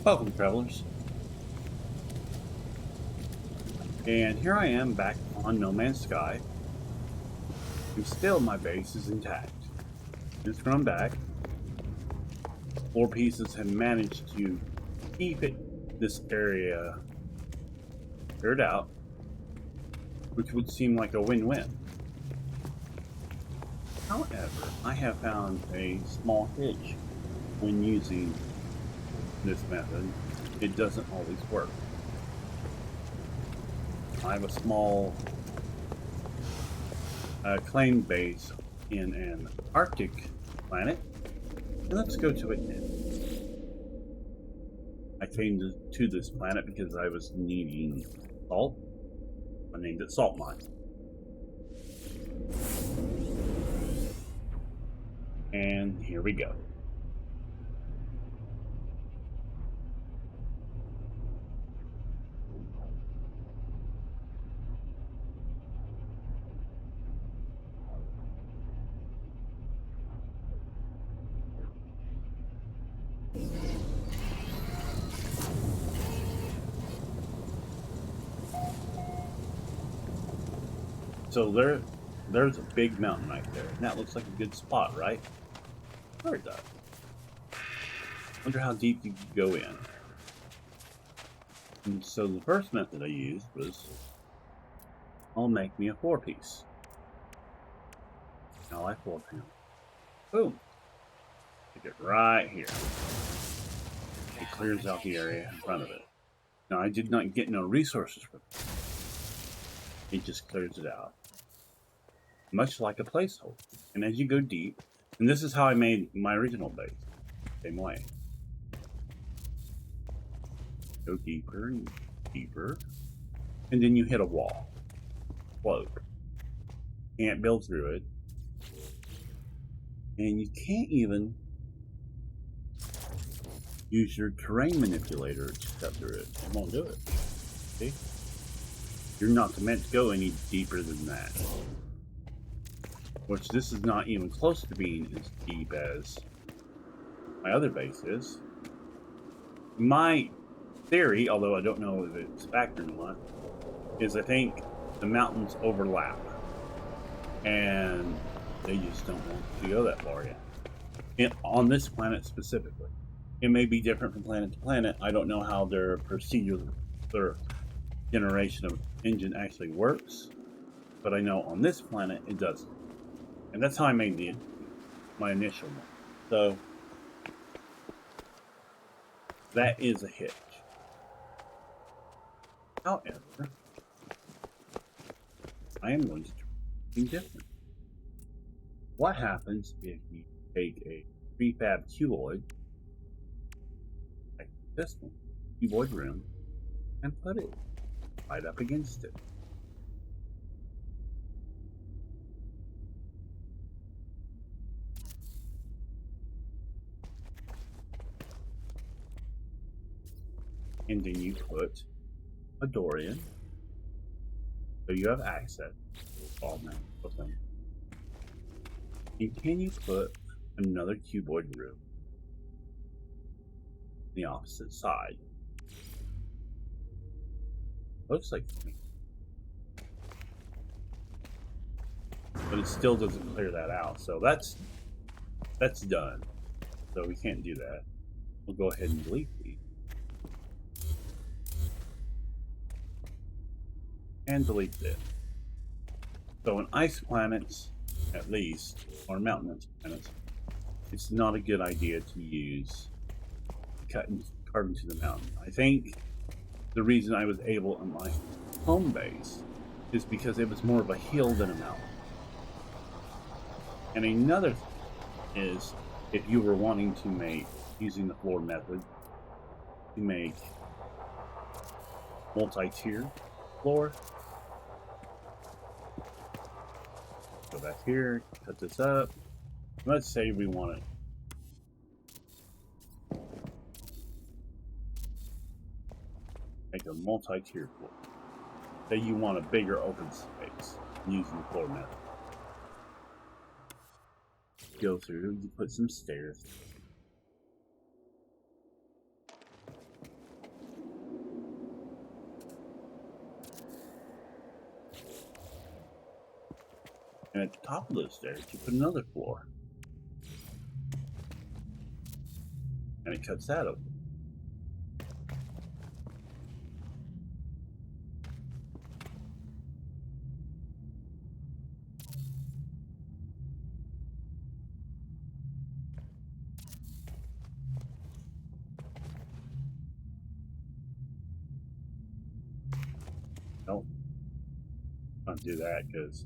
Welcome, travelers. And here I am back on No Man's Sky, and still my base is intact. Just run back. 4 pieces have managed to keep this area cleared out, which would seem like a win-win. However, I have found a small hitch when using this method. It doesn't always work. I have a small claim base in an Arctic planet, and let's go to it now. I came to this planet because I was needing salt. I named it Salt Mine. And here we go. So there's a big mountain right there, and that looks like a good spot, right? Sure it does. Wonder how deep you could go in. And so the first method I used was, I'll make me a 4-piece. I like 4-pound. Boom. Stick it right here. It clears out the area in front of it. Now I did not get no resources from it. It just clears it out. Much like a placeholder. And as you go deep, and this is how I made my original base. Same way. Go deeper and deeper. And then you hit a wall. Float. Can't build through it. And you can't even use your terrain manipulator to cut through it. It won't do it. See? You're not meant to go any deeper than that. Which this is not even close to being as deep as my other base is. My theory, although I don't know if it's fact or not, is I think the mountains overlap. And they just don't want to go that far yet. On this planet specifically. It may be different from planet to planet. I don't know how their procedure, their generation of engine actually works. But I know on this planet it doesn't. And that's how I made my initial one. So that is a hitch. However, I am going to try something different. What happens if you take a prefab cuboid, like this one, cuboid room, and put it right up against it? And then you put a door in, so you have access to all of them. And can you put another cuboid room on the opposite side? Looks like to me. But it still doesn't clear that out, so that's done. So we can't do that. We'll go ahead and delete these. And delete this. So in ice planets, at least, or mountainous planets, it's not a good idea to use carving to the mountain. I think the reason I was able on my home base is because it was more of a hill than a mountain. And another thing is, if you were wanting to make, using the floor method, to make multi-tier floor, go back here, cut this up. Let's say we want it. Make a multi-tier floor. Say you want a bigger open space using the floor method. Go through, you put some stairs. And at the top of those stairs, you put another floor. And it cuts that open. Nope. Don't do that because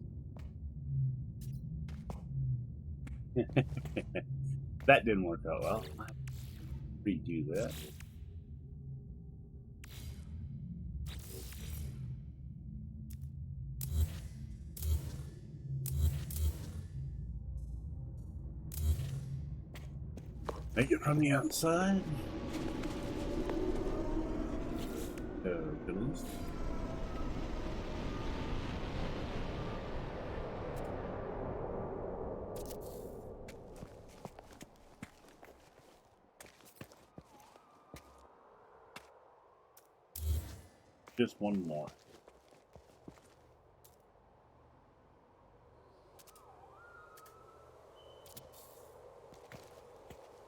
that didn't work out well. I have to redo that. Make it from the outside. Goodness. Just one more.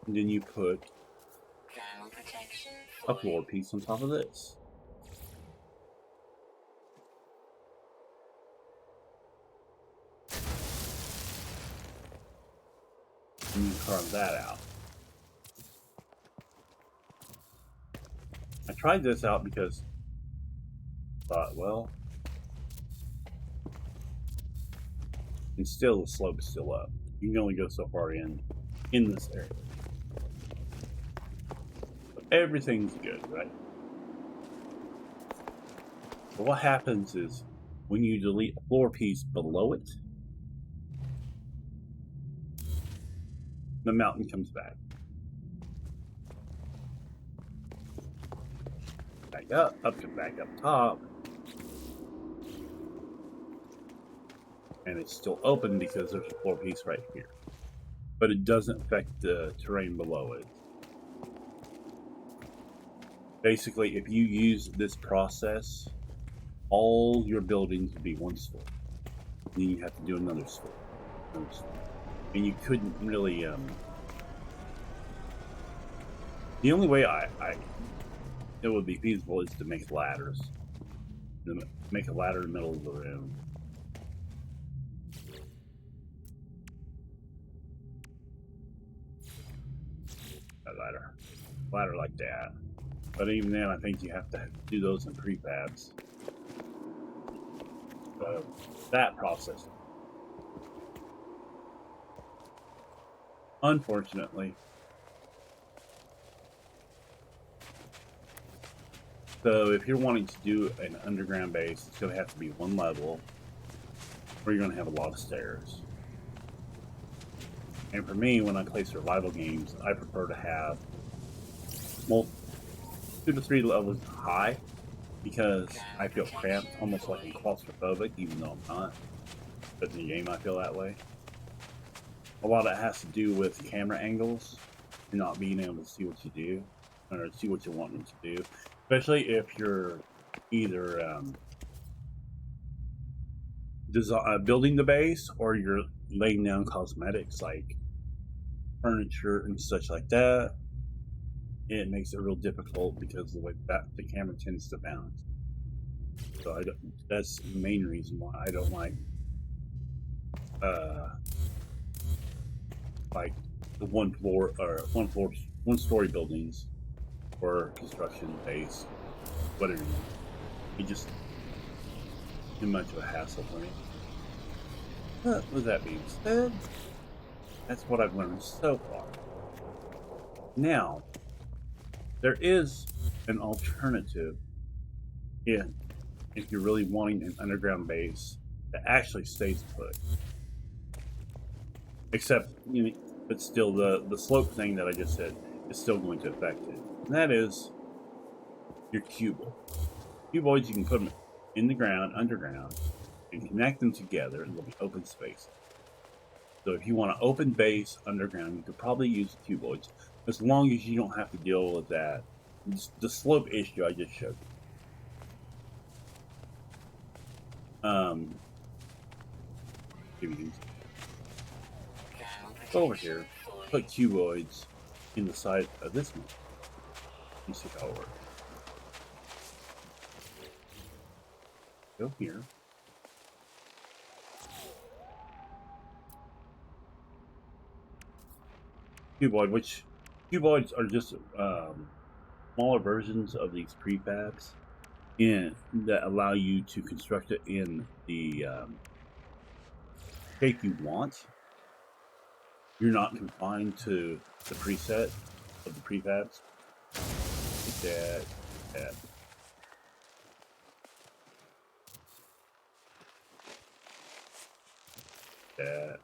And then you put a floor piece on top of this. And you carve that out. I tried this out because I thought, well, and still the slope is still up. You can only go so far in this area. But everything's good, right? But what happens is when you delete a floor piece below it, the mountain comes back. Back up to back up top. And it's still open because there's a floor piece right here. But it doesn't affect the terrain below it. Basically, if you use this process, all your buildings would be one story. Then you have to do another story. And you couldn't really, the only way it would be feasible is to make ladders. Make a ladder in the middle of the room. A ladder like that. But even then, I think you have to do those in prefabs. So that process, unfortunately. So if you're wanting to do an underground base, it's going to have to be one level, or you're going to have a lot of stairs. And for me, when I play survival games, I prefer to have 2 to 3 levels high, because I feel cramped, almost like I'm claustrophobic, even though I'm not. But in the game, I feel that way. A lot of it has to do with camera angles and not being able to see what you do, or see what you want them to do. Especially if you're either building the base, or you're laying down cosmetics like furniture and such like that. It makes it real difficult because of the way that the camera tends to bounce. So that's the main reason why I don't like the one story buildings or construction base, whatever you want. It just too much of a hassle for me. But with that being said, that's what I've learned so far. Now, there is an alternative if you're really wanting an underground base that actually stays put. Except, but still the slope thing that I just said is still going to affect it. And that is your cuboid. Cuboids, you can put them in the ground, underground, and connect them together, and they'll be open space. So if you want an open base underground, you could probably use cuboids, as long as you don't have to deal with that. The slope issue I just showed you. Go over here, put cuboids in the side of this one. You see how it works. Go here. Which cuboids are just smaller versions of these prefabs that allow you to construct it in the shape you want. You're not confined to the preset of the prefabs. Like that. That.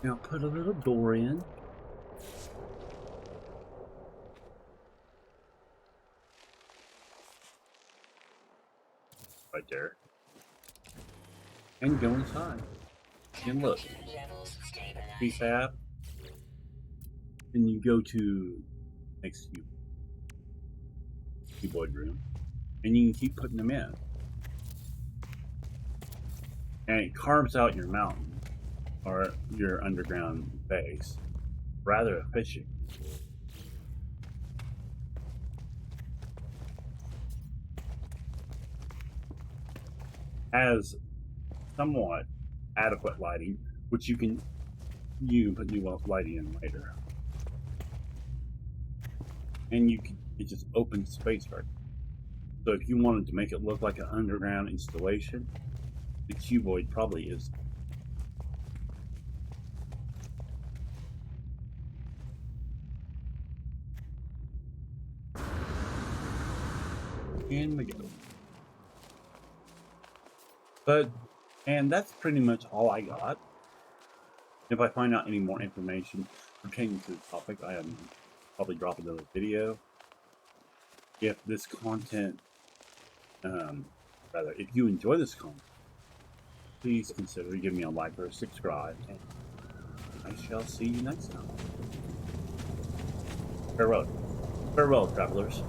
Now put a little door in. Right there. And go inside. And look. Prefab. Then you go to next cuboid room. And you can keep putting them in. And it carves out your mountain or your underground base rather efficient. Has somewhat adequate lighting, which you can put new lighting in later. And it's just open space right now. So if you wanted to make it look like an underground installation, the cuboid probably is. And we go. And that's pretty much all I got. If I find out any more information pertaining to the topic, I am probably drop another video. If this content, if you enjoy this content, please consider giving me a like or a subscribe, and I shall see you next time. Farewell, travelers.